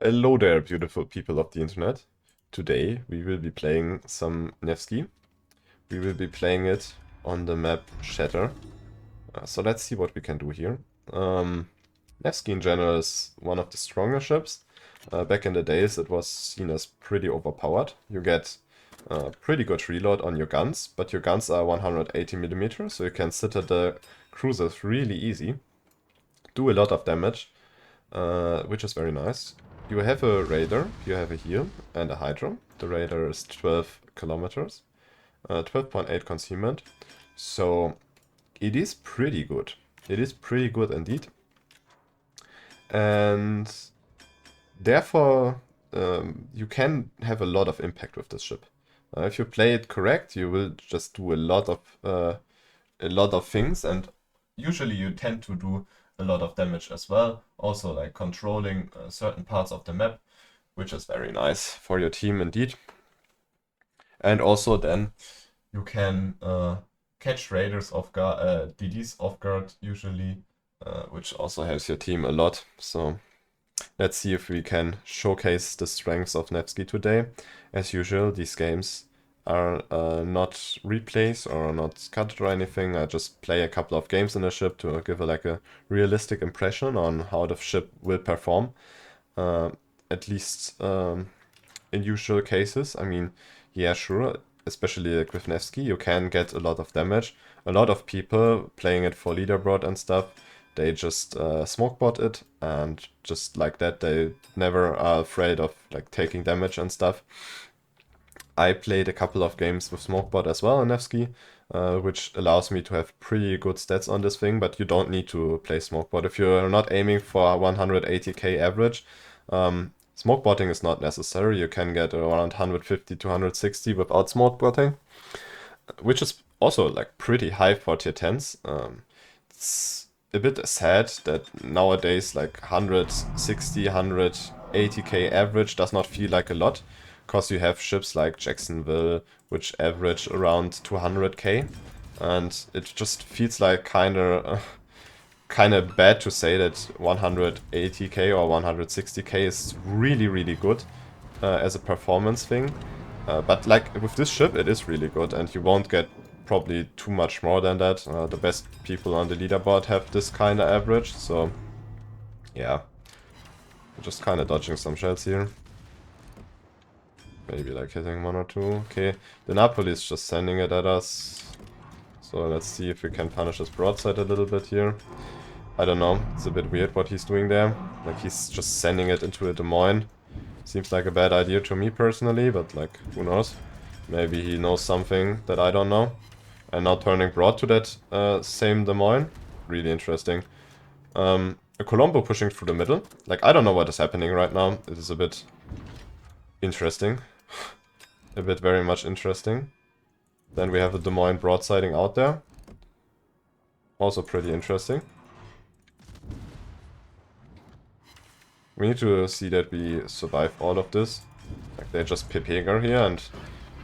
Hello there, beautiful people of the internet. Today we will be playing some Nevski. We will be playing it on the map Shatter. So let's see what we can do here. Nevski in general is one of the stronger ships. Back in the days it was seen as pretty overpowered. You get pretty good reload on your guns, but your guns are 180mm, so you can sit at the cruisers really easy. Do a lot of damage, which is very nice. You have a radar, you have a heal, and a hydro. The radar is 12 kilometers, 12.8 concealment. So it is pretty good. It is pretty good indeed. And therefore, you can have a lot of impact with this ship. If you play it correct, you will just do a lot of things, and usually you tend to do a lot of damage as well. Also, like controlling certain parts of the map, which is very nice for your team indeed. And also then you can catch raiders off guard, DDs off guard usually, which also helps your team a lot. So let's see if we can showcase the strengths of Nevski today. As usual, these games are not replays or not cut or anything. I just play a couple of games in the ship to give a realistic impression on how the ship will perform. At least in usual cases. I mean, yeah, sure. Especially like with Nevski, you can get a lot of damage. A lot of people playing it for leaderboard and stuff, they just smokebot it, and just like that, they never are afraid of like taking damage and stuff. I played a couple of games with smokebot as well in Nevski, which allows me to have pretty good stats on this thing, but you don't need to play smokebot. If you're not aiming for 180k average, smokebotting is not necessary. You can get around 150 to 160 without smokebotting, which is also like pretty high for tier 10s. It's a bit sad that nowadays like 160, 180k average does not feel like a lot, because you have ships like Jacksonville which average around 200k, and it just feels like kind of bad to say that 180k or 160k is really good as a performance thing. But like with this ship, it is really good, and you won't get probably too much more than that. The best people on the leaderboard have this kind of average, so yeah. Just kind of dodging some shells here. Maybe like hitting one or two. Okay, the Napoli is just sending it at us. So let's see if we can punish his broadside a little bit here. I don't know, it's a bit weird what he's doing there. Like he's just sending it into a Des Moines. Seems like a bad idea to me personally, but like, who knows? Maybe he knows something that I don't know. And now turning broad to that same Des Moines. Really interesting. A Colombo pushing through the middle. Like, I don't know what is happening right now. It is a bit interesting. A bit very much interesting. Then we have a Des Moines broadsiding out there. Also pretty interesting. We need to see that we survive all of this. Like, they just Pepega here, and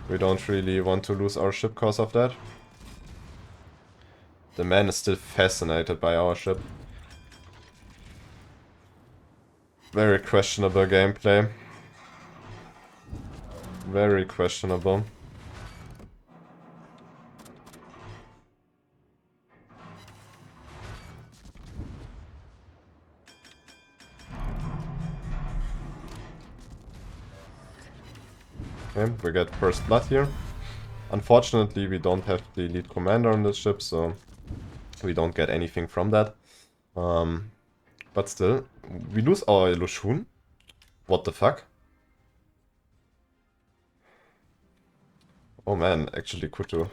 we don't really want to lose our ship because of that. The man is still fascinated by our ship. Very questionable gameplay. Very questionable. Okay, we get first blood here. Unfortunately, we don't have the lead commander on this ship, so we don't get anything from that. But still, we lose our Lushun. What the fuck? Oh man, actually Kutu.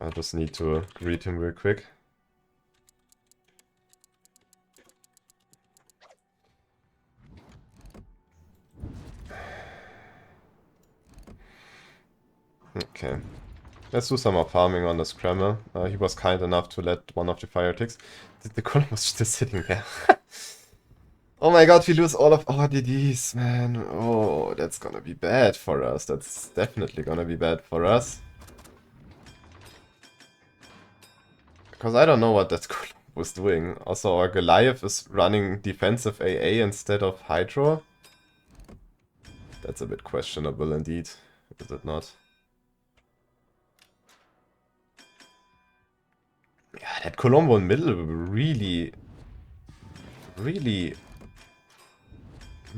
I just need to greet him real quick. Okay. Let's do some more farming on the Scrammer. He was kind enough to let one of the fire ticks. The column was still sitting there. Oh my god, we lose all of our DDs, man. Oh, that's gonna be bad for us. That's definitely gonna be bad for us. Because I don't know what that Columbo was doing. Also, our Goliath is running defensive AA instead of Hydro. That's a bit questionable indeed, is it not? Yeah, that Colombo in middle really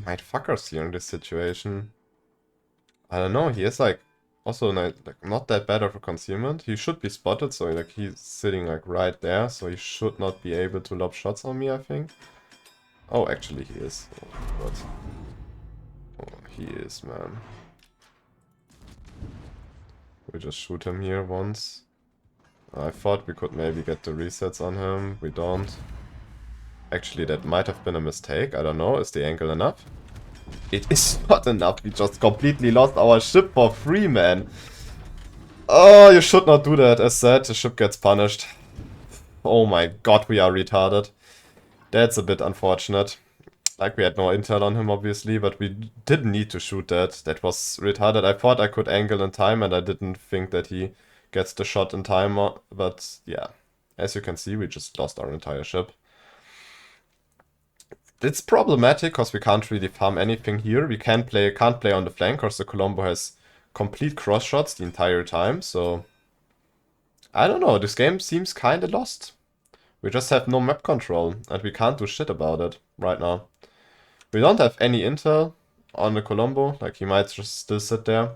might fuck us here in this situation. I don't know, he is like also not that bad of a concealment. He should be spotted, so like he's sitting like right there, so he should not be able to lob shots on me, I think. Oh, actually he is. Oh, what? Oh, he is, man. We just shoot him here once. I thought we could maybe get the resets on him. We don't. Actually, that might have been a mistake. I don't know. Is the angle enough? It is not enough. We just completely lost our ship for free, man. Oh, you should not do that. As said, the ship gets punished. Oh my god, we are retarded. That's a bit unfortunate. Like, we had no intel on him, obviously, but we didn't need to shoot that. That was retarded. I thought I could angle in time, and I didn't think that he gets the shot in time. But, yeah. As you can see, we just lost our entire ship. It's problematic, because we can't really farm anything here. We can't play on the flank, because the Colombo has complete cross shots the entire time, so... I don't know, this game seems kinda lost. We just have no map control, and we can't do shit about it right now. We don't have any intel on the Colombo, like he might just still sit there.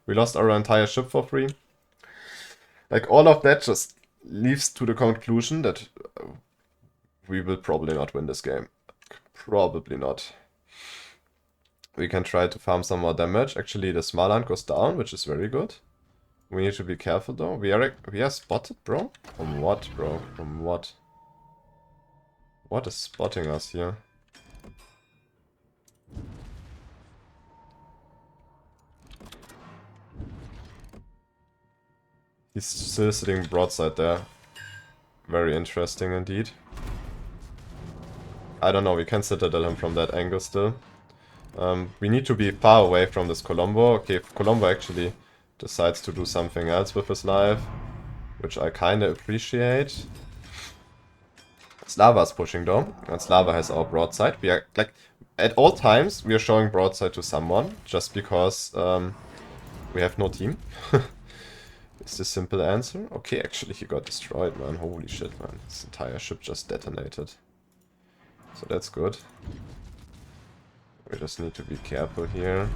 We lost our entire ship for free. Like all of that just leads to the conclusion that we will probably not win this game. Probably not. We can try to farm some more damage. Actually, the Smarland goes down, which is very good. We need to be careful though. We are spotted, bro? From what, bro? From what? What is spotting us here? He's still sitting broadside there. Very interesting indeed. I don't know, we can citadel him from that angle still. We need to be far away from this Colombo. Okay, if Colombo actually decides to do something else with his life, which I kinda appreciate. Slava's pushing though, and Slava has our broadside. We are, like, at all times we are showing broadside to someone, just because we have no team. Is the simple answer? Okay, actually he got destroyed, man. Holy shit, man. His entire ship just detonated. So that's good. We just need to be careful here.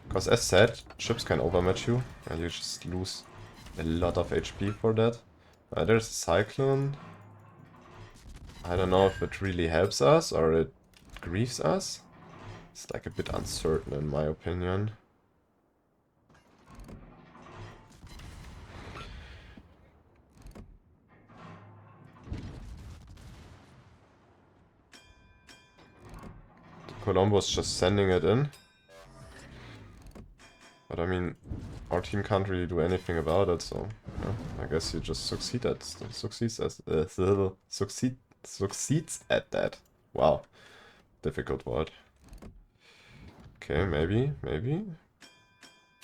Because as said, ships can overmatch you, and you just lose a lot of HP for that. There's a Cyclone. I don't know if it really helps us or it grieves us. It's like a bit uncertain in my opinion. Colombo's just sending it in. But I mean, our team can't really do anything about it, so yeah, I guess you just succeeds at that. Wow, difficult word. Okay, maybe.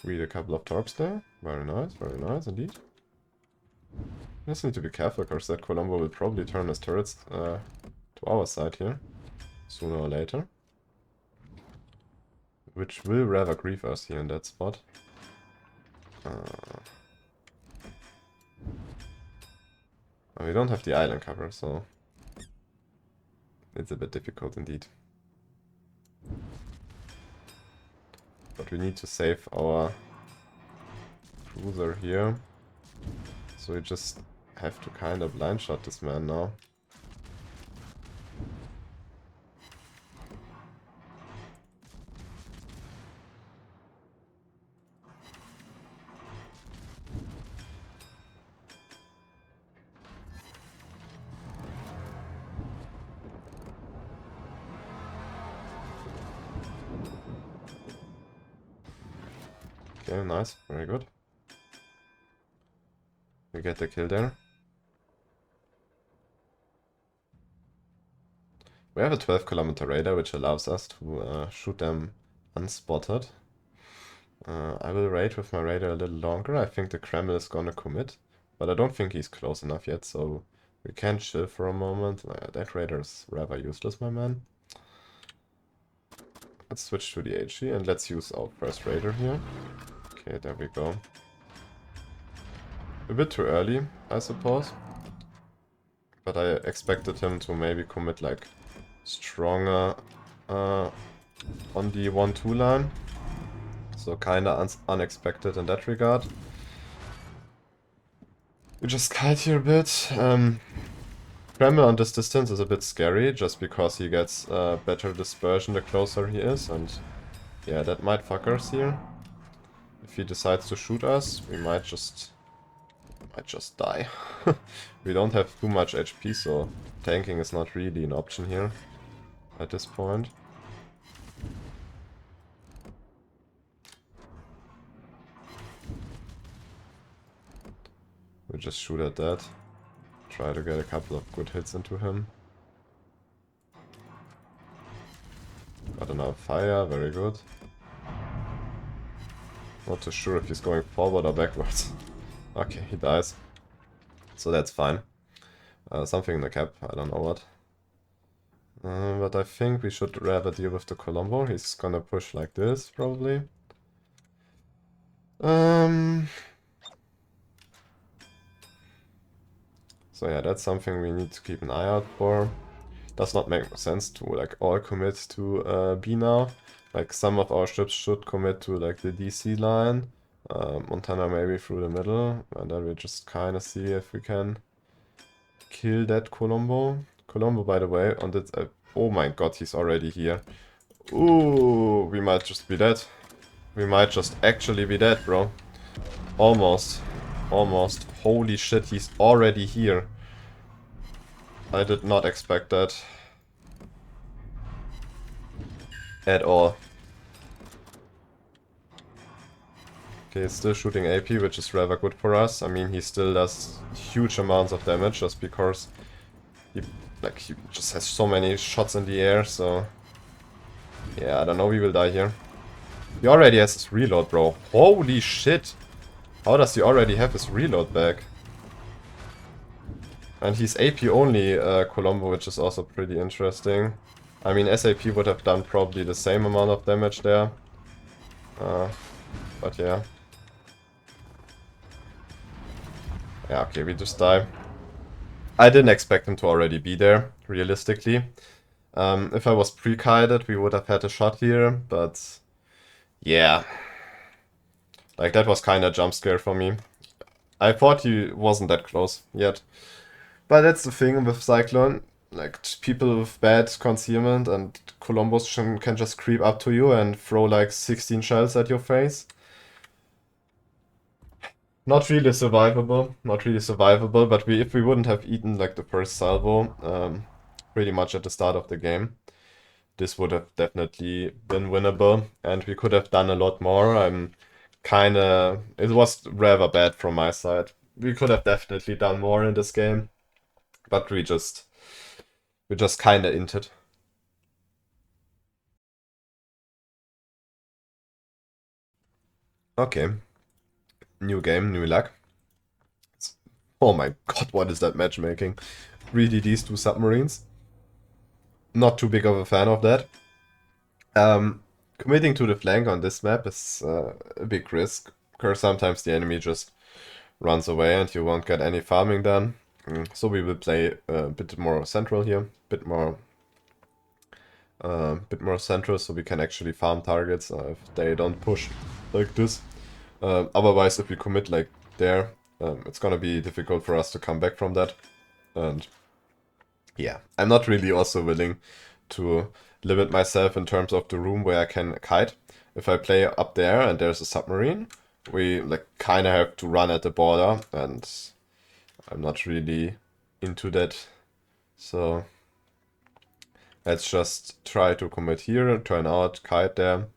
Read a couple of torps there. Very nice indeed. Just need to be careful, because that Colombo will probably turn his turrets to our side here, sooner or later. Which will rather grieve us here in that spot. We don't have the island cover, so it's a bit difficult indeed. But we need to save our cruiser here. So we just have to kind of blind shot this man now. Okay, nice, very good. We get the kill there. We have a 12-kilometer radar, which allows us to shoot them unspotted. I will raid with my radar a little longer. I think the Kreml is gonna commit. But I don't think he's close enough yet, so we can chill for a moment. That raider is rather useless, my man. Let's switch to the HE and let's use our first raider here. Okay, there we go. A bit too early, I suppose. But I expected him to maybe commit like stronger on the 1-2 line. So kinda unexpected in that regard. We just kite here a bit. Tremor on this distance is a bit scary, just because he gets better dispersion the closer he is, and yeah, that might fuck us here. If he decides to shoot us, we might just die. We don't have too much HP, so tanking is not really an option here at this point. We just shoot at that. Try to get a couple of good hits into him. Got enough fire, very good. Not too sure if he's going forward or backwards. Okay, he dies. So that's fine. Something in the cap, I don't know what. But I think we should rather deal with the Colombo. He's gonna push like this, probably. So yeah, that's something we need to keep an eye out for. Does not make sense to like all commit to B now. Like some of our ships should commit to like the DC line. Montana maybe through the middle. And then we just kind of see if we can kill that Colombo. Colombo, by the way, on that... oh my god, he's already here. Ooh, we might just be dead. We might just actually be dead, bro. Almost. Almost. Holy shit, he's already here. I did not expect that. At all. Okay, he's still shooting AP, which is rather good for us. I mean, he still does huge amounts of damage just because he just has so many shots in the air, so... yeah, I don't know, we will die here. He already has his reload, bro. Holy shit! How does he already have his reload back? And he's AP only, Colombo, which is also pretty interesting. I mean, SAP would have done probably the same amount of damage there. But yeah. Yeah, okay, we just die. I didn't expect him to already be there, realistically. If I was pre-kited, we would have had a shot here, but... yeah. Like, that was kinda jump scare for me. I thought he wasn't that close yet. But that's the thing with Cyclone. Like, people with bad concealment and Columbus can just creep up to you and throw like 16 shells at your face. Not really survivable, but if we wouldn't have eaten like the first salvo, pretty much at the start of the game, this would have definitely been winnable, and we could have done a lot more. It was rather bad from my side. We could have definitely done more in this game, but we just kinda inted. Okay. New game, new luck. Oh my god, what is that matchmaking? 3DDs, 2 submarines. Not too big of a fan of that. Committing to the flank on this map is a big risk, because sometimes the enemy just runs away and you won't get any farming done. So we will play a bit more central here, bit more central, so we can actually farm targets if they don't push like this. Otherwise, if we commit like there, it's gonna be difficult for us to come back from that. And yeah, I'm not really also willing to limit myself in terms of the room where I can kite. If I play up there and there's a submarine, we like kind of have to run at the border, and I'm not really into that. So let's just try to commit here, turn out, kite there,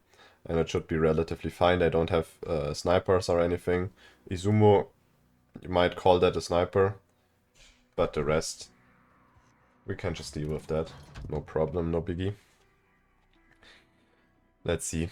and it should be relatively fine. They don't have snipers or anything. Izumo, you might call that a sniper, but the rest, we can just deal with that. No problem, no biggie. Let's see.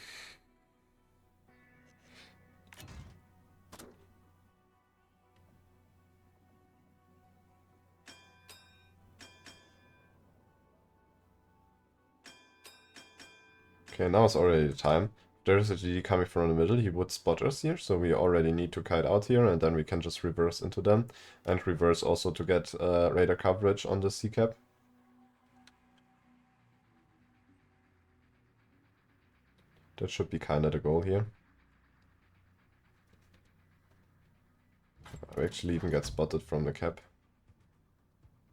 Okay, now it's already time. There's a GD coming from the middle, he would spot us here, so we already need to kite out here, and then we can just reverse into them. And reverse also to get radar coverage on the C-cap. That should be kinda the goal here. I actually even get spotted from the cap.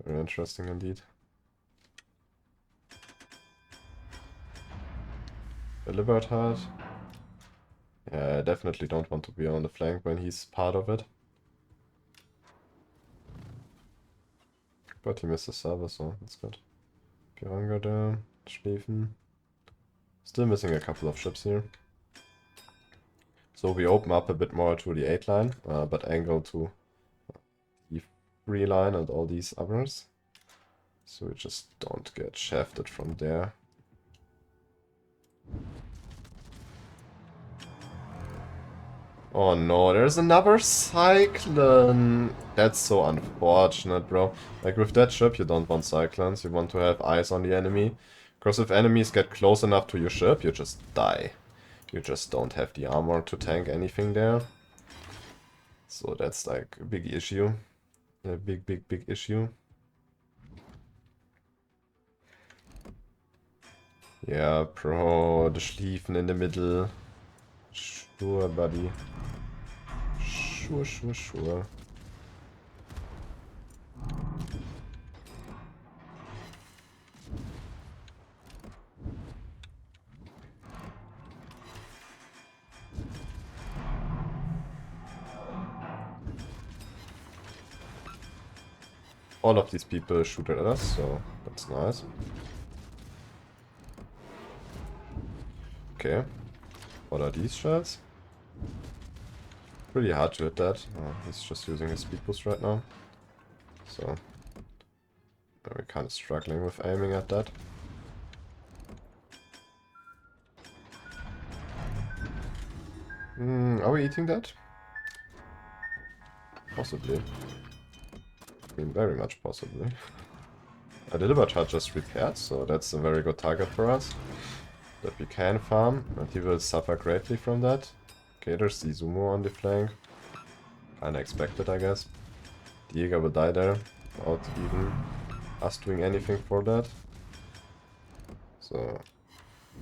Very interesting indeed. Deliberate hard. Yeah, I definitely don't want to be on the flank when he's part of it. But he missed the server, so that's good. Piranga there, Schlieffen. Still missing a couple of ships here. So we open up a bit more to the 8 line, but angle to the 3 line and all these others. So we just don't get shafted from there. Oh no, there's another cyclone! That's so unfortunate, bro. Like with that ship you don't want cyclones, you want to have eyes on the enemy. Because if enemies get close enough to your ship, you just die. You just don't have the armor to tank anything there. So that's like a big issue. A big issue. Yeah, bro, the Schlieffen in the middle. Sure, buddy. Sure. All of these people shoot at us, so that's nice. Okay. What are these shells? Pretty hard to hit that. Oh, he's just using his speed boost right now. So we're kind of struggling with aiming at that. Are we eating that? Possibly. I mean, very much possibly. A deliver charge just repaired, so that's a very good target for us. That we can farm, and he will suffer greatly from that. Okay, there's the Sumo on the flank. Kinda expected, I guess. The Jäger will die there, without even us doing anything for that. So,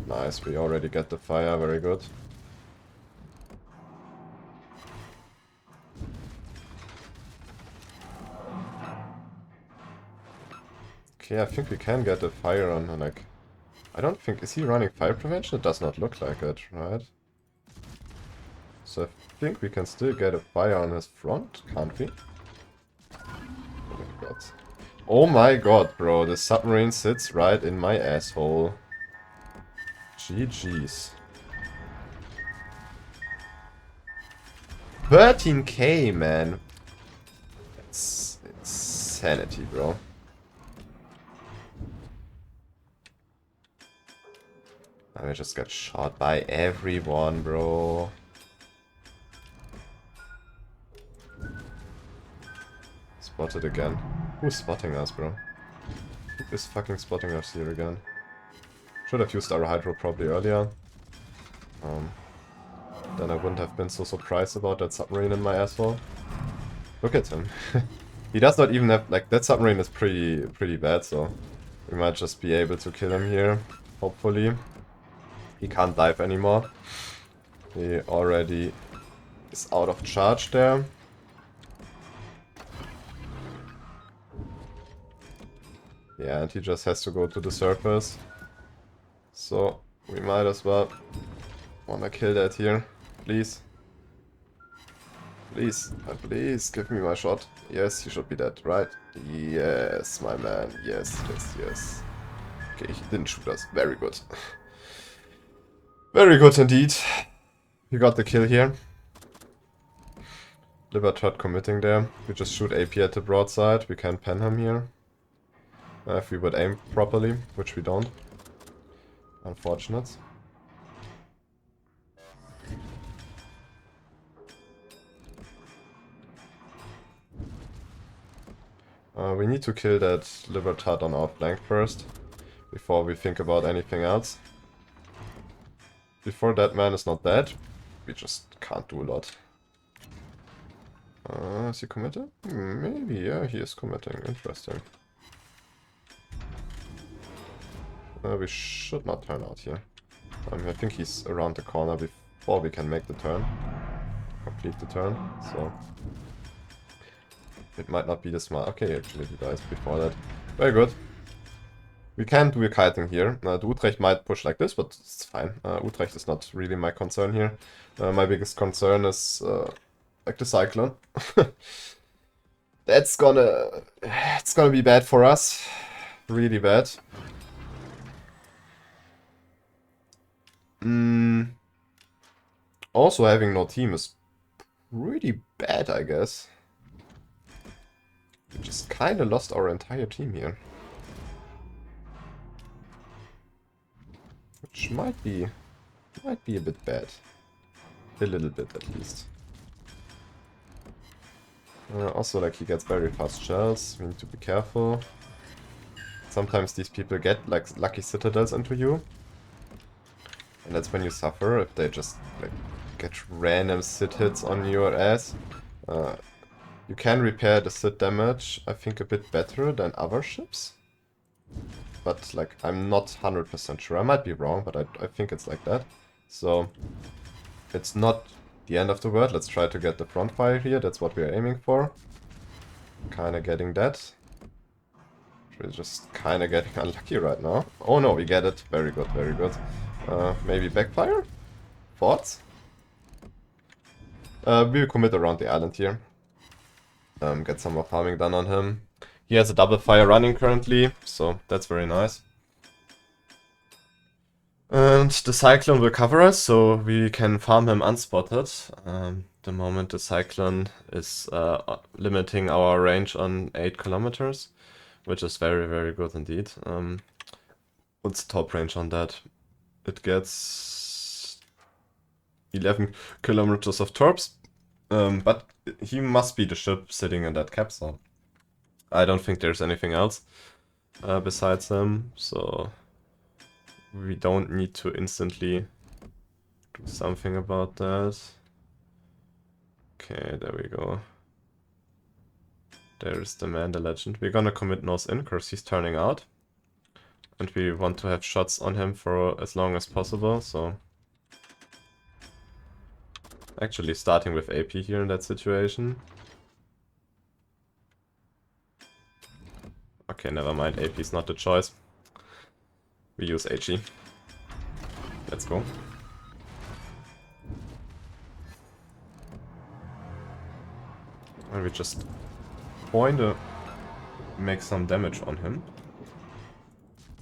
nice, we already get the fire, very good. Okay, I think we can get the fire on, like... I don't think... Is he running fire prevention? It does not look like it, right? So I think we can still get a fire on his front, can't we? Oh my god. Oh my god, bro. The submarine sits right in my asshole. GG's. 13k, man. It's insanity, bro. I just got shot by everyone, bro. Spotted again. Who's spotting us, bro? Who is fucking spotting us here again? Should have used our hydro probably earlier. Then I wouldn't have been so surprised about that submarine in my asshole. Look at him. He does not even have... Like, that submarine is pretty bad, so... We might just be able to kill him here. Hopefully. He can't dive anymore. He already is out of charge there. Yeah, and he just has to go to the surface. So, we might as well wanna kill that here. Please. Please, please, give me my shot. Yes, he should be dead, right? Yes, my man. Yes. Okay, he didn't shoot us. Very good. Very good indeed. We got the kill here. Libertad committing there. We just shoot AP at the broadside. We can pen him here. If we would aim properly, which we don't. Unfortunate. We need to kill that Libertad on our flank first, before we think about anything else. before that man is not dead, we just can't do a lot. Is he committed? Maybe, yeah, he is committing. Interesting. We should not turn out here. I think he's around the corner before we can make the turn. Complete the turn, so... It might not be the smart... Okay, actually he dies before that. Very good. We can do a kiting here. The Utrecht might push like this, but it's fine. Utrecht is not really my concern here. My biggest concern is like the Cyclone. It's gonna be bad for us. Really bad. Also having no team is pretty bad, I guess. We just kinda lost our entire team here. Which might be a bit bad. A little bit at least. Also, like, he gets very fast shells. We need to be careful. Sometimes these people get, like, lucky citadels into you. And that's when you suffer, if they just, like, get random cit hits on your ass. You can repair the cit damage, I think, a bit better than other ships. But, like, I'm not 100% sure. I might be wrong, but I think it's like that. So, it's not the end of the world. Let's try to get the front fire here. That's what we're aiming for. Kinda getting that. We're just kinda getting unlucky right now. Oh no, we get it. Very good, very good. Maybe backfire? Thoughts? We'll commit around the island here. Get some more farming done on him. He has a double fire running currently, so that's very nice. And the Cyclone will cover us, so we can farm him unspotted. The moment the Cyclone is limiting our range on 8 kilometers, which is very, very good indeed. What's the top range on that? It gets 11 kilometers of torps, but he must be the ship sitting in that capsule. I don't think there's anything else besides him, so we don't need to instantly do something about that. Okay, there we go. There's the man, the legend. We're gonna commit nose in because he's turning out. And we want to have shots on him for as long as possible, so... Actually starting with AP here in that situation. Okay, never mind, AP is not the choice. We use HE. Let's go. And we just going to make some damage on him.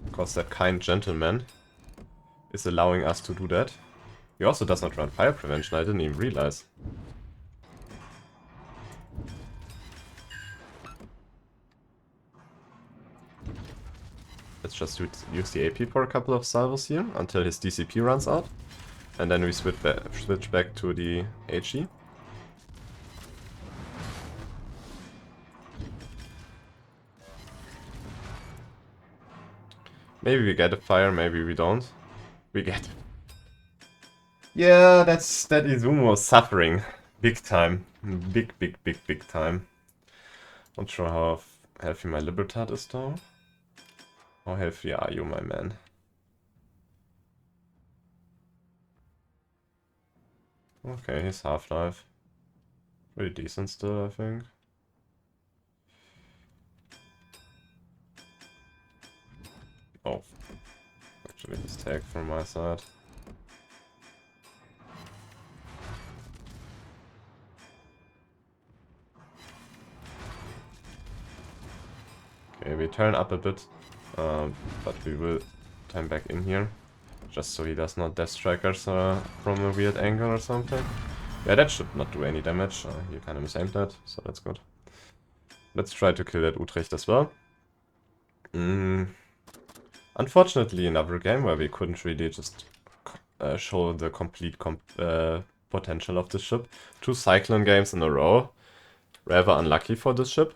Because that kind gentleman is allowing us to do that. He also does not run fire prevention, I didn't even realize. Let's just use the AP for a couple of salvos here until his DCP runs out. And then we switch back to the HE. Maybe we get a fire, maybe we don't. We get it. Yeah, that Izumo is suffering. Big time. Big time. Not sure how healthy my Libertad is though. How healthy are you, my man? Okay, his half-life. Pretty decent still, I think. Oh. Actually, mistake from my side. Okay, we turn up a bit, but we will turn back in here. Just so he does not death strike us from a weird angle or something. Yeah, that should not do any damage. He kind of misaimed that, so that's good. Let's try to kill that Utrecht as well. Unfortunately, another game where we couldn't really just show the complete potential of this ship. 2 Cyclone games in a row. Rather unlucky for this ship.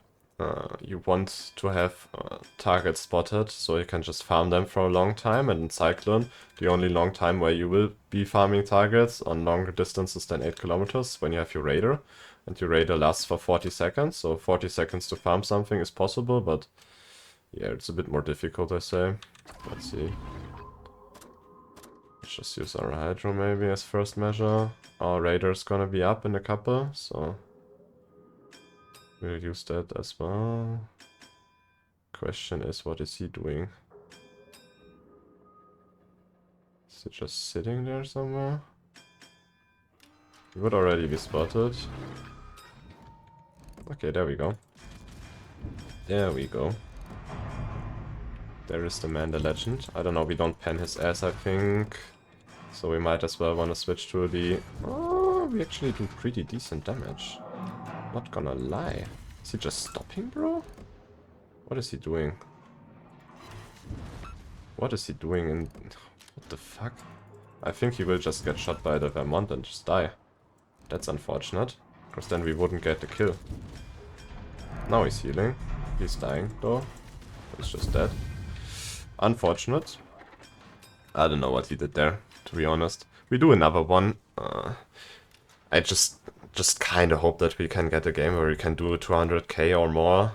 you want to have targets spotted so you can just farm them for a long time, and in Cyclone, the only long time where you will be farming targets on longer distances than 8 kilometers when you have your Raider, and your Raider lasts for 40 seconds, so 40 seconds to farm something is possible, but yeah, it's a bit more difficult, I say. Let's see. Let's just use our Hydro maybe as first measure. Our Raider's gonna be up in a couple, so we'll use that as well. Question is, what is he doing? Is he just sitting there somewhere? He would already be spotted. Okay, there we go. There we go. There is the man, the legend. I don't know, we don't pen his ass, I think. So we might as well want to switch to the... Oh, we actually do pretty decent damage. Not gonna lie. Is he just stopping, bro? What is he doing? What is he doing in... What the fuck? I think he will just get shot by the Vermont and just die. That's unfortunate, because then we wouldn't get the kill. Now he's healing. He's dying, though. He's just dead. Unfortunate. I don't know what he did there, to be honest. We do another one. I just kind of hope that we can get a game where we can do 200k or more.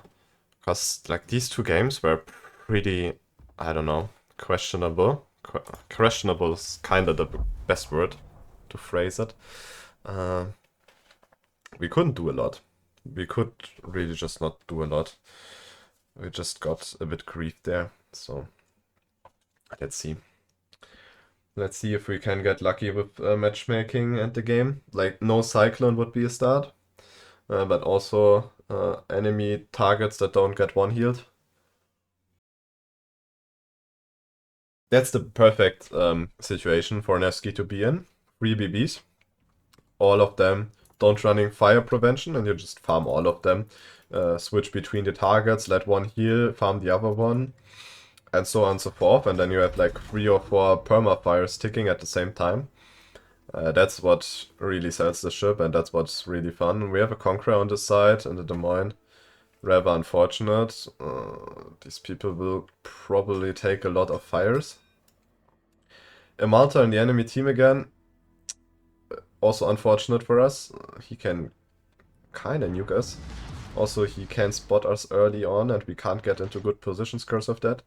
Because, like, these two games were pretty, I don't know, questionable. Questionable is kind of the best word to phrase it. We couldn't do a lot. We could really just not do a lot. We just got a bit griefed there, so let's see. Let's see if we can get lucky with matchmaking and the game. Like, no Cyclone would be a start, but also enemy targets that don't get one healed. That's the perfect situation for Nevski to be in. 3 BBs. All of them don't running fire prevention, and you just farm all of them. Switch between the targets, let one heal, farm the other one, and so on and so forth. And then you have like 3 or 4 perma-fires ticking at the same time. That's what really sells the ship, and that's what's really fun. We have a Conqueror on this side and the Des Moines. Rather unfortunate. These people will probably take a lot of fires. A Malta in the enemy team again. Also unfortunate for us. He can kind of nuke us. Also, he can spot us early on and we can't get into good positions because of that.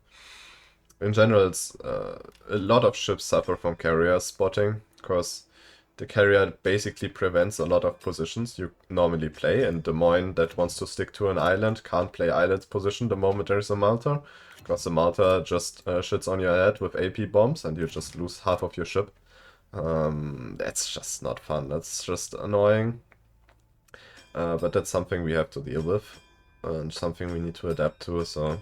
In general, it's a lot of ships suffer from carrier spotting because the carrier basically prevents a lot of positions you normally play, and Des Moines that wants to stick to an island can't play island position the moment there's a Malta, because the Malta just shits on your head with AP bombs and you just lose half of your ship. That's just not fun, that's just annoying. But that's something we have to deal with, and something we need to adapt to, so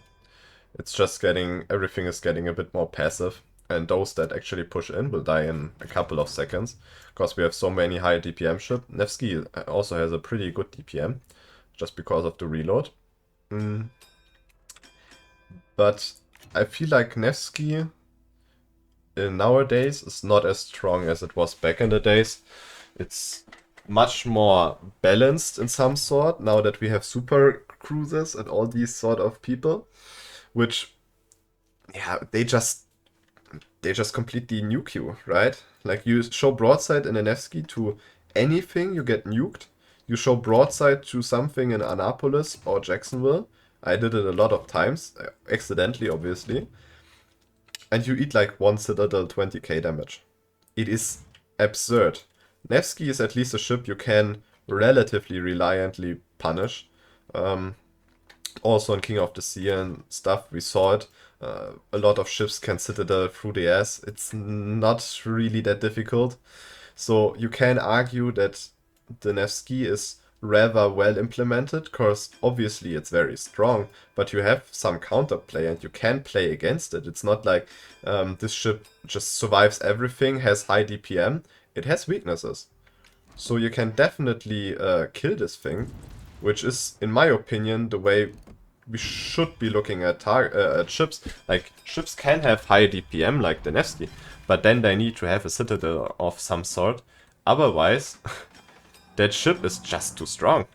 it's just everything is getting a bit more passive, and those that actually push in will die in a couple of seconds, because we have so many high DPM ship. Nevski also has a pretty good DPM, just because of the reload. But I feel like Nevski nowadays is not as strong as it was back in the days. It's much more balanced in some sort now that we have super cruisers and all these sort of people, which, yeah, they just completely nuke you, right? Like, you show broadside in a Nevsky to anything, you get nuked. You show broadside to something in Annapolis or Jacksonville. I did it a lot of times, accidentally, obviously. And you eat like 1 Citadel 20k damage. It is absurd. Nevsky is at least a ship you can relatively reliantly punish. Also in King of the Sea and stuff, we saw it. A lot of ships can Citadel through the ass. It's not really that difficult. So you can argue that the Nevsky is rather well implemented, because obviously it's very strong, but you have some counterplay and you can play against it. It's not like this ship just survives everything, has high DPM. It has weaknesses. So you can definitely kill this thing, which is, in my opinion, the way we should be looking at ships. Like, ships can have high DPM like the Nevsky, but then they need to have a Citadel of some sort. Otherwise, that ship is just too strong.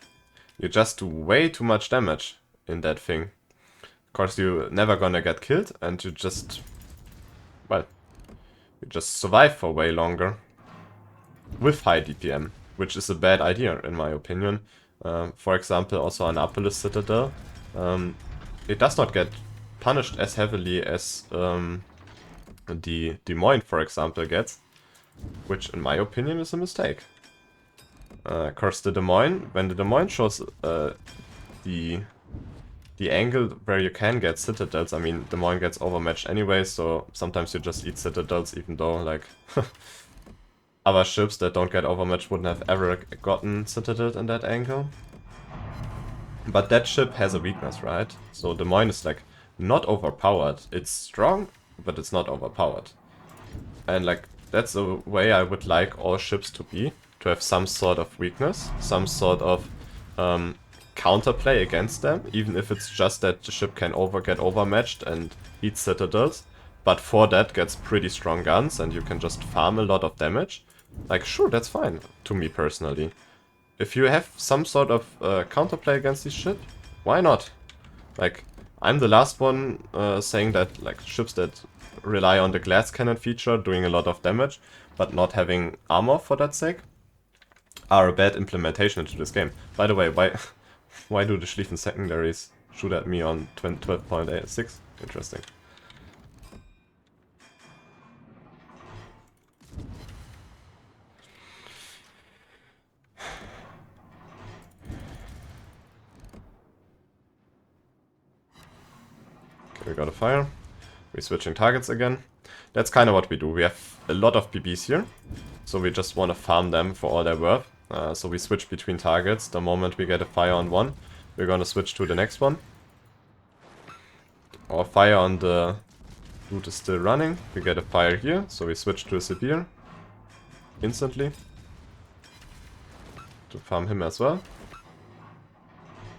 You just do way too much damage. in that thing. Of course, you're never gonna get killed, and you just, well, you just survive for way longer with high DPM, which is a bad idea in my opinion. For example, also on Apolis Citadel, it does not get punished as heavily as the Des Moines, for example, gets, which in my opinion is a mistake. Of course, the Des Moines, when the Des Moines shows the angle where you can get citadels, I mean, Des Moines gets overmatched anyway, so sometimes you just eat citadels, even though, like, other ships that don't get overmatched wouldn't have ever gotten citadels in that angle. But that ship has a weakness, right? So Des Moines is, like, not overpowered. It's strong, but it's not overpowered. And, like, that's the way I would like all ships to be. To have some sort of weakness, some sort of counterplay against them, even if it's just that the ship can get overmatched and eat citadels, but for that gets pretty strong guns and you can just farm a lot of damage. Like, sure, that's fine, to me personally. If you have some sort of counterplay against this ship, why not? Like, I'm the last one saying that, like, ships that rely on the glass cannon feature doing a lot of damage, but not having armor for that sake, are a bad implementation into this game. By the way, why do the Schlieffen secondaries shoot at me on 12.86? Interesting. Okay, we got a fire. We're switching targets again. That's kind of what we do. We have a lot of BBs here, so we just want to farm them for all they're worth. So we switch between targets. The moment we get a fire on one, we're gonna switch to the next one. Our fire on the loot is still running. We get a fire here, so we switch to a Sibir instantly to farm him as well.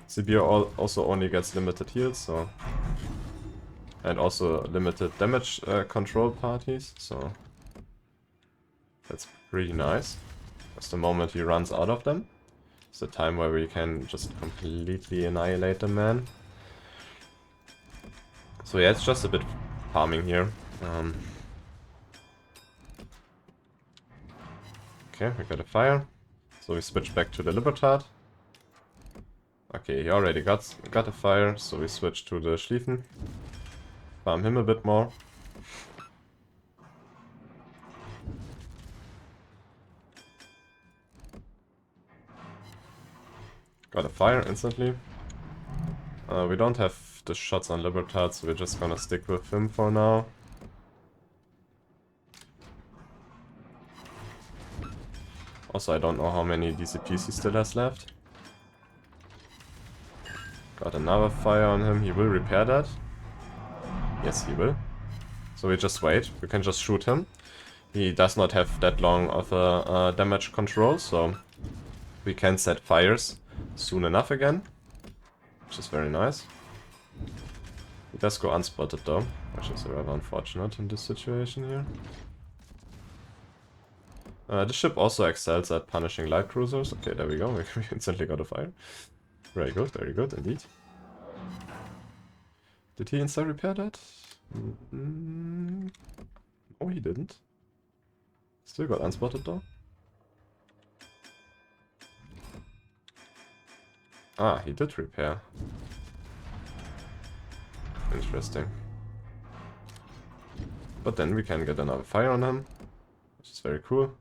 Sibir also only gets limited heals, so, and also limited damage control parties, so that's pretty nice. That's the moment he runs out of them. It's the time where we can just completely annihilate the man. So yeah, it's just a bit farming here. Okay, we got a fire. So we switch back to the Libertad. Okay, he already got a fire, so we switch to the Schlieffen. Farm him a bit more. Got a fire instantly. We don't have the shots on Libertad, so we're just gonna stick with him for now. Also, I don't know how many DCPs he still has left. Got another fire on him. He will repair that. Yes, he will. So we just wait. We can just shoot him. He does not have that long of a damage control, so we can set fires soon enough again, which is very nice. He does go unspotted though, which is rather unfortunate in this situation here. The ship also excels at punishing light cruisers. Okay, there we go. We instantly got a fire. Very good indeed. Did he insta repair that? Oh, he didn't. Still got unspotted though. Ah, he did repair. Interesting. But then we can get another fire on him, which is very cool.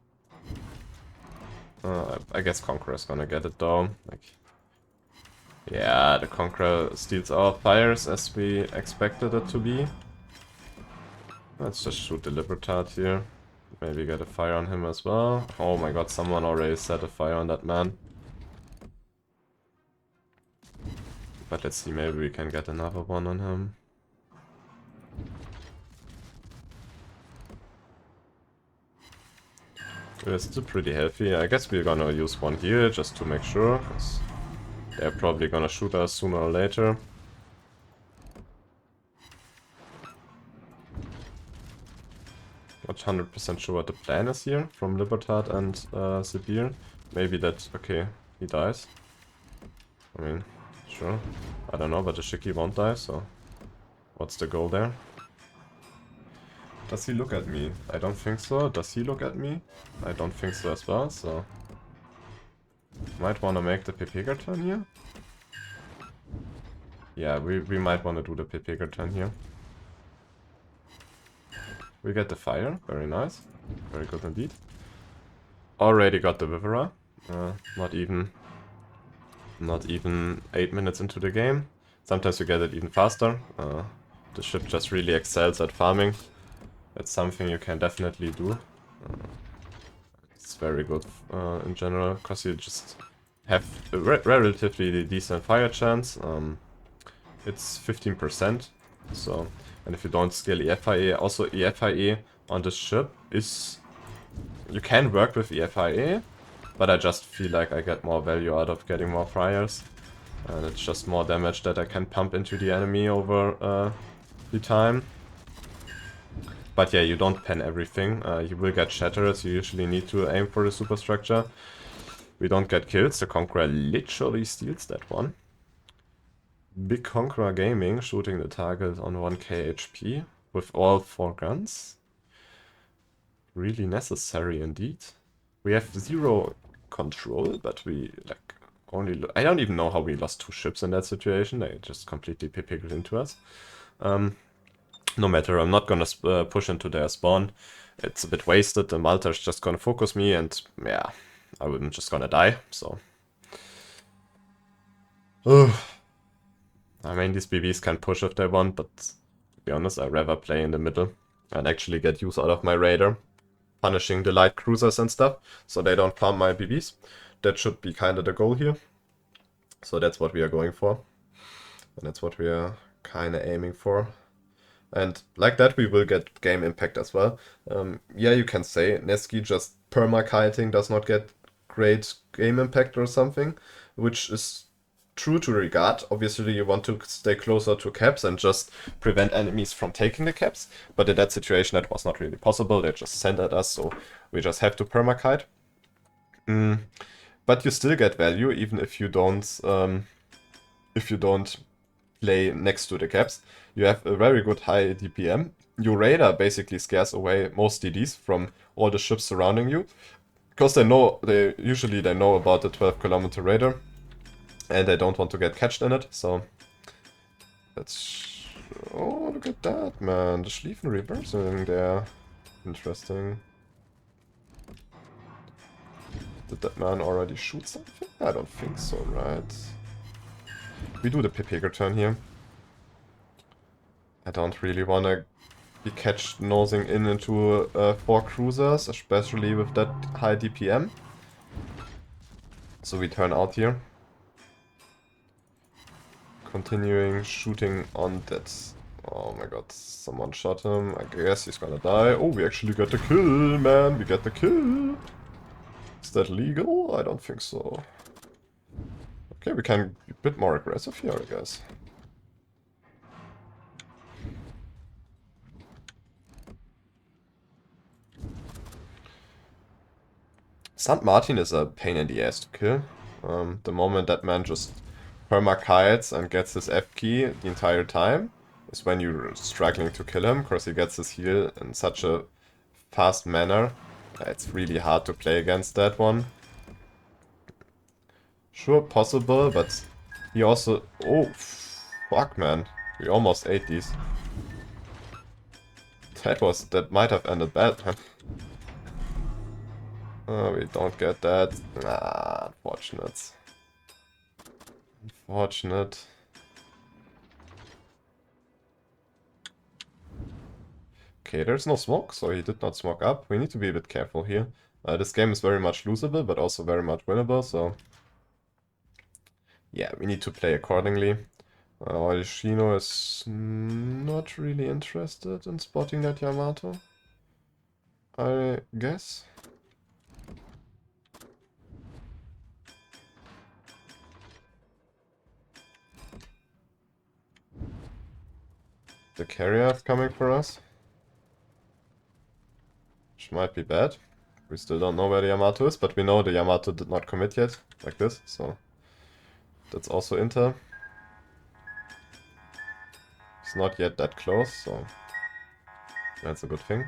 I guess Conqueror's gonna get it though. Like, yeah, the Conqueror steals our fires as we expected it to be. Let's just shoot the Libertad here. Maybe get a fire on him as well. Oh my god, someone already set a fire on that man. But let's see, maybe we can get another one on him. We're still pretty healthy. I guess we're gonna use one here just to make sure, because they're probably gonna shoot us sooner or later. Not 100% sure what the plan is here from Libertad and Sibir. Maybe that, okay, he dies. I mean, Sure. I don't know, but the Shiki won't die, so... What's the goal there? Does he look at me? I don't think so. Does he look at me? I don't think so as well, so... Might wanna make the Pepega turn here. Yeah, we might wanna do the Pepega turn here. We get the fire, very nice. Very good indeed. Already got the Vivera. Not even 8 minutes into the game. Sometimes you get it even faster. The ship just really excels at farming. That's something you can definitely do. It's very good in general, because you just have a relatively decent fire chance. It's 15%, so... And if you don't scale EFIA, also EFIA on this ship is... You can work with EFIA, but I just feel like I get more value out of getting more fires. And it's just more damage that I can pump into the enemy over the time. But yeah, you don't pen everything. You will get shatters, you usually need to aim for the superstructure. We don't get kills, the Conqueror literally steals that one. Big Conqueror Gaming shooting the target on 1k HP with all 4 guns. Really necessary indeed. We have 0 control, but we like only... I don't even know how we lost 2 ships in that situation. They just completely pipickled into us. No matter, I'm not gonna push into their spawn. It's a bit wasted. The Malta's just gonna focus me, and yeah, I'm just gonna die, so... I mean, these BBs can push if they want, but to be honest, I'd rather play in the middle and actually get use out of my radar, punishing the light cruisers and stuff, so they don't farm my BBs. That should be kind of the goal here. So that's what we are going for. And that's what we are kind of aiming for. And like that, we will get game impact as well. Yeah, you can say Nevski just perma-kiting does not get great game impact or something, which is true to regard. Obviously, you want to stay closer to caps and just prevent enemies from taking the caps. But in that situation, that was not really possible. They just sent at us, so we just have to perma-kite. But you still get value, even if you don't play next to the caps. You have a very good high DPM. Your radar basically scares away most DDs from all the ships surrounding you, because they usually know about the 12-kilometer radar, and they don't want to get catched in it. So that's... Oh, look at that, man! The Schlieffen reversing there. Interesting. Did that man already shoot something? I don't think so, right? We do the Pepega turn here. I don't really want to be catched nosing into 4 cruisers, especially with that high DPM. So we turn out here. Continuing shooting on that. Oh my god, someone shot him. I guess he's gonna die. Oh, we actually got the kill, man. We get the kill. Is that legal? I don't think so. Okay, we can be a bit more aggressive here, I guess. St. Martin is a pain in the ass to kill. The moment that man just perma-kites and gets his F key the entire time is when you're struggling to kill him, because he gets his heal in such a fast manner. It's really hard to play against that one. Sure, possible, but he also... Oh, fuck, man. We almost ate these. That might have ended bad, huh? We don't get that. Ah, unfortunate. Unfortunate. Okay, there's no smoke, so he did not smoke up. We need to be a bit careful here. This game is very much losable, but also very much winnable, so... Yeah, we need to play accordingly. Orishino is not really interested in spotting that Yamato, I guess. The carrier is coming for us, which might be bad. We still don't know where the Yamato is, but we know the Yamato did not commit yet, like this, so that's also inter. It's not yet that close, so that's a good thing.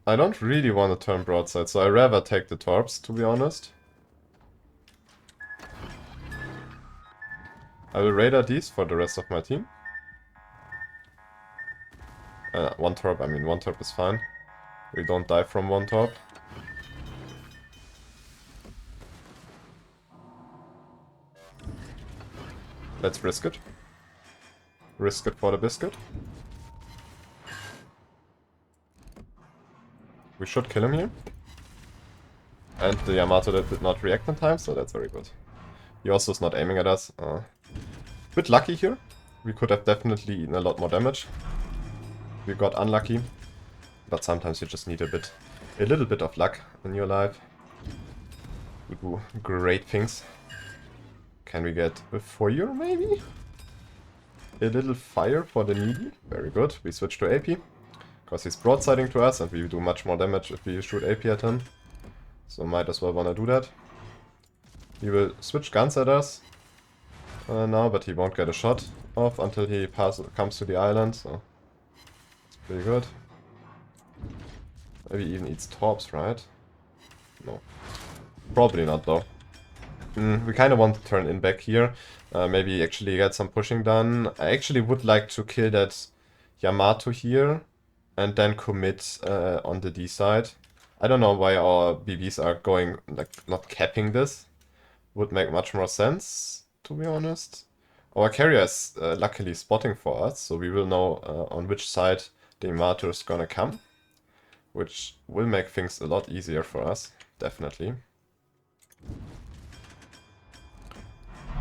I don't really want to turn broadside, so I'd rather take the torps, to be honest. I will radar these for the rest of my team. One torp, I mean, one torp is fine. We don't die from one torp. Let's risk it. Risk it for the biscuit. We should kill him here. And the Yamato did not react in time, so that's very good. He also is not aiming at us. Bit lucky here. We could have definitely eaten a lot more damage. We got unlucky. But sometimes you just need a little bit of luck in your life. You do great things. Can we get a fire maybe? A little fire for the needy. Very good. We switch to AP. Because he's broadsiding to us and we do much more damage if we shoot AP at him. So might as well wanna do that. He will switch guns at us now, but he won't get a shot off until he comes to the island, so it's pretty good. Maybe even eats torps, right? No. Probably not though. We kind of want to turn in back here. Maybe actually get some pushing done. I actually would like to kill that Yamato here and then commit on the D side. I don't know why our BBs are going, like, not capping this. Would make much more sense, to be honest. Our carrier is luckily spotting for us, so we will know on which side the Yamato is gonna come. Which will make things a lot easier for us, definitely.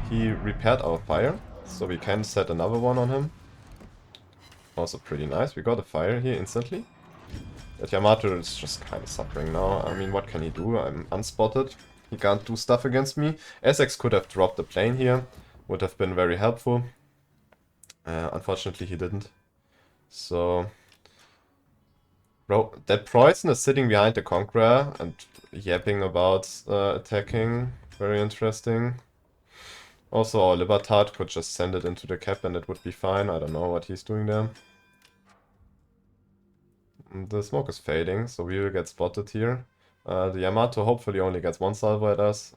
He repaired our fire, so we can set another one on him. Also pretty nice, we got a fire here instantly. That Yamato is just kind of suffering now. I mean, what can he do? I'm unspotted. He can't do stuff against me. SX could have dropped the plane here. Would have been very helpful. Unfortunately, he didn't. So... Bro, that Preußen is sitting behind the Conqueror and yapping about attacking. Very interesting. Also, our Libertad could just send it into the cap and it would be fine. I don't know what he's doing there. The smoke is fading, so we will get spotted here. The Yamato hopefully only gets one salvo at us,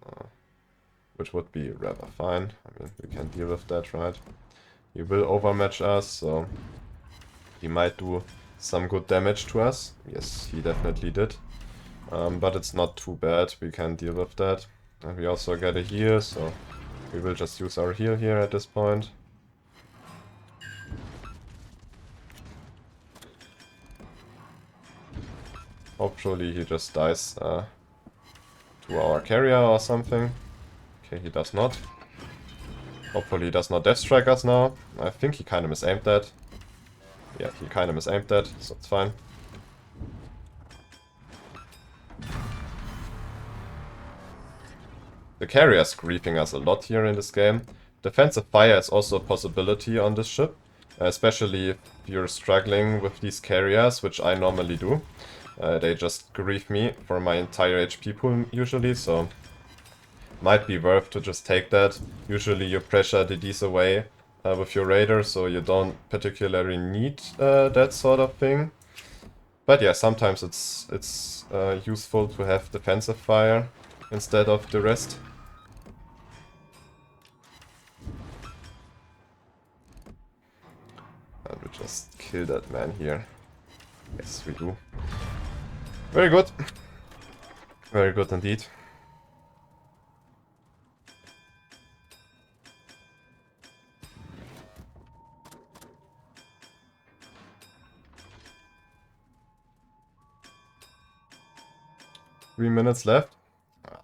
which would be rather fine. I mean, we can deal with that, right? He will overmatch us, so he might do some good damage to us. Yes, he definitely did. But it's not too bad, we can deal with that. And we also get a heal, so we will just use our heal here at this point. Hopefully he just dies to our carrier or something. Okay, he does not. Hopefully he does not death strike us now. I think he kind of misaimed that. Yeah, he kind of misaimed that, so it's fine. The carrier is griefing us a lot here in this game. Defensive fire is also a possibility on this ship. Especially if you're struggling with these carriers, which I normally do. They just grief me for my entire HP pool usually, so might be worth to just take that. Usually you pressure the Ds away with your raider, so you don't particularly need that sort of thing. But yeah, sometimes it's useful to have defensive fire instead of the rest. And we just kill that man here. Yes, we do. Very good. Very good indeed. Three minutes left.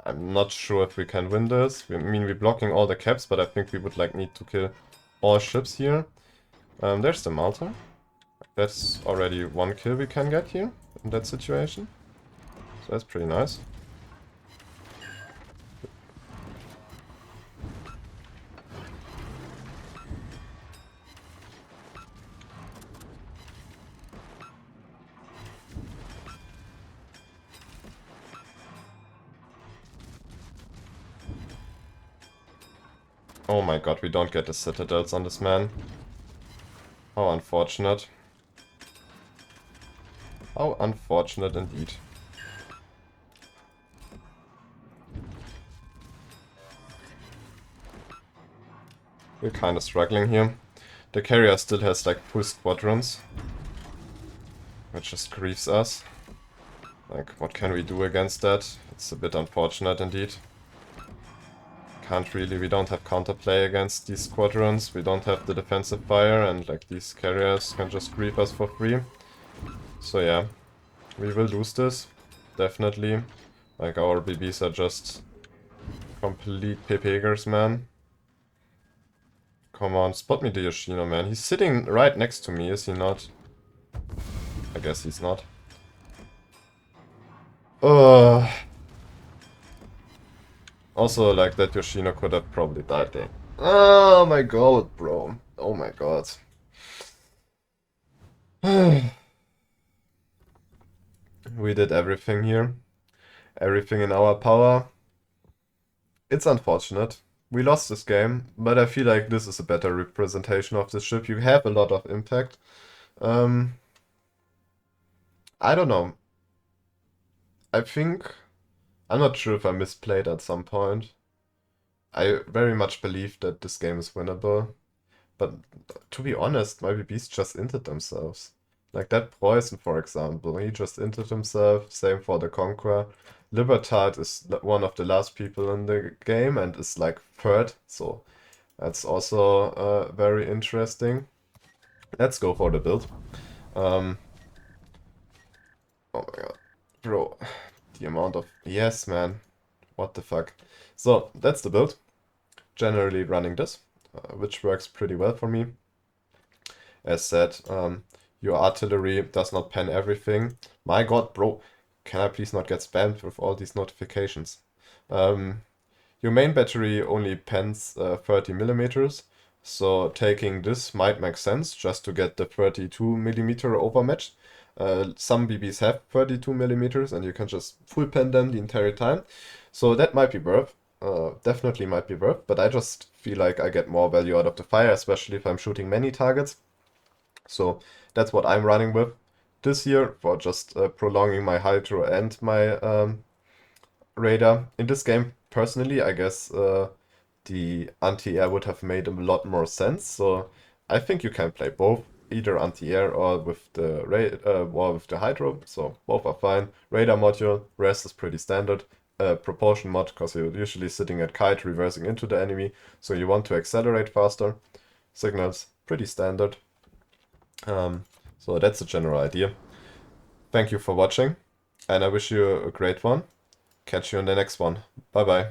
I'm not sure if we can win this. I mean, we're blocking all the caps, but I think we would like need to kill all ships here. There's the Malta. That's already one kill we can get here in that situation. So that's pretty nice. Oh my god, we don't get the citadels on this man. How unfortunate. How unfortunate indeed. We're kind of struggling here. The carrier still has like full squadrons, which just grieves us. Like, what can we do against that? It's a bit unfortunate indeed. Can't really, we don't have counterplay against these squadrons, we don't have the defensive fire, and like these carriers can just grief us for free. So yeah, we will lose this, definitely. Like our BBs are just complete Pepegas, man. Come on, spot me the Yoshino, man. He's sitting right next to me, is he not? I guess he's not. Also, like, that Yoshino could have probably died there. Oh my god, bro. Oh my god. We did everything here. Everything in our power. It's unfortunate. We lost this game, but I feel like this is a better representation of the ship. You have a lot of impact. I don't know. I think... I'm not sure if I misplayed at some point. I very much believe that this game is winnable. But to be honest, my BBs just inted themselves. Like that Preußen, for example, he just inted himself. Same for the Conqueror. Libertad is one of the last people in the game and is like third, so that's also very interesting. Let's go for the build. Oh my god. Bro, the amount of... Yes, man. What the fuck. So, that's the build. Generally running this, which works pretty well for me. As said, your artillery does not pen everything. My god, bro, can I please not get spammed with all these notifications? Your main battery only pens 30 millimeters, so taking this might make sense just to get the 32 millimeter overmatch. Some BBs have 32 millimeters and you can just full pen them the entire time. So that might be worth. Definitely might be worth, but I just feel like I get more value out of the fire, especially if I'm shooting many targets. So that's what I'm running with this year for just prolonging my hydro and my radar. In this game, personally, I guess the anti-air would have made a lot more sense. So I think you can play both, either anti-air or with the hydro. So both are fine. Radar module, rest is pretty standard. Propulsion mod, because you're usually sitting at kite, reversing into the enemy, so you want to accelerate faster. Signals, pretty standard. So that's the general idea. Thank you for watching, and I wish you a great one. Catch you in the next one. Bye bye.